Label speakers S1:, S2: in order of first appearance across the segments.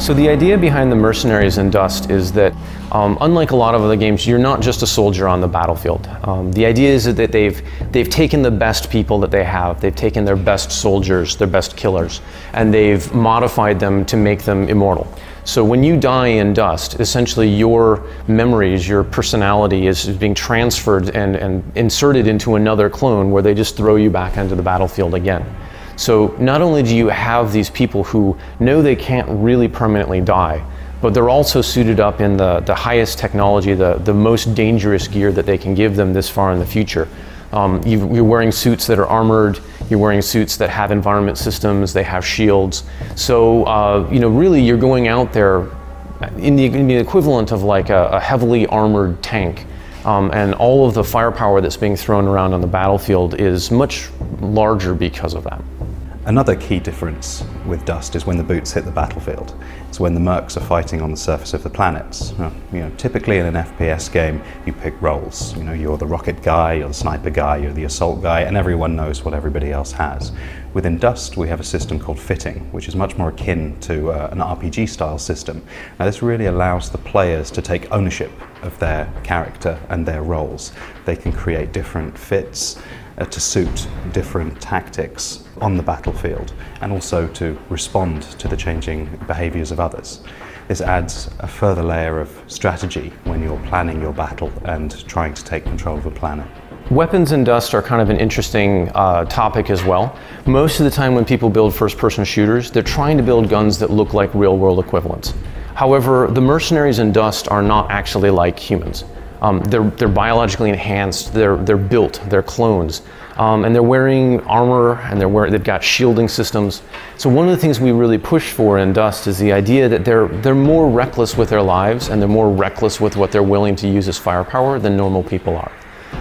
S1: So the idea behind the mercenaries in Dust is that unlike a lot of other games, you're not just a soldier on the battlefield. The idea is that they've taken the best people that they have, they've taken their best soldiers, their best killers, and they've modified them to make them immortal. So when you die in Dust, essentially your memories, your personality is being transferred and inserted into another clone where they just throw you back onto the battlefield again. So not only do you have these people who know they can't really permanently die, but they're also suited up in the highest technology, the most dangerous gear that they can give them this far in the future. You're wearing suits that are armored, you're wearing suits that have environment systems, they have shields. So, you know, really you're going out there in the equivalent of like a heavily armored tank. And all of the firepower that's being thrown around on the battlefield is much larger because of that.
S2: Another key difference with Dust is when the boots hit the battlefield. It's when the mercs are fighting on the surface of the planets. You know, typically in an FPS game, you pick roles. You know, you're the rocket guy, you're the sniper guy, you're the assault guy, and everyone knows what everybody else has. Within Dust, we have a system called fitting, which is much more akin to an RPG style system. Now, this really allows the players to take ownership of their character and their roles. They can create different fits to suit different tactics on the battlefield and also to respond to the changing behaviors of others. This adds a further layer of strategy when you're planning your battle and trying to take control of a planet.
S1: Weapons in Dust are kind of an interesting topic as well. Most of the time when people build first-person shooters, they're trying to build guns that look like real-world equivalents. However, the mercenaries in Dust are not actually like humans. They're biologically enhanced, they're built, they're clones, and they're wearing armor and they've got shielding systems. So one of the things we really push for in Dust is the idea that they're more reckless with their lives and they're more reckless with what they're willing to use as firepower than normal people are.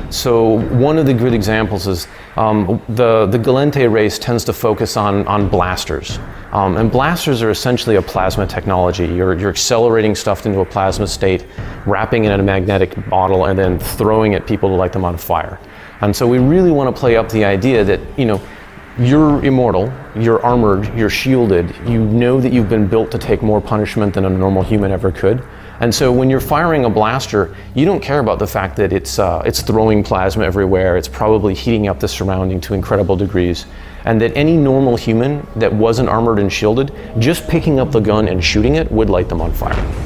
S1: So one of the good examples is the Galente race tends to focus on blasters. And blasters are essentially a plasma technology. You're accelerating stuff into a plasma state, wrapping it in a magnetic bottle, and then throwing at people to light them on fire. And so we really want to play up the idea that, you know, you're immortal, you're armored, you're shielded, you know that you've been built to take more punishment than a normal human ever could. And so when you're firing a blaster, you don't care about the fact that it's throwing plasma everywhere, it's probably heating up the surrounding to incredible degrees, and that any normal human that wasn't armored and shielded, just picking up the gun and shooting it would light them on fire.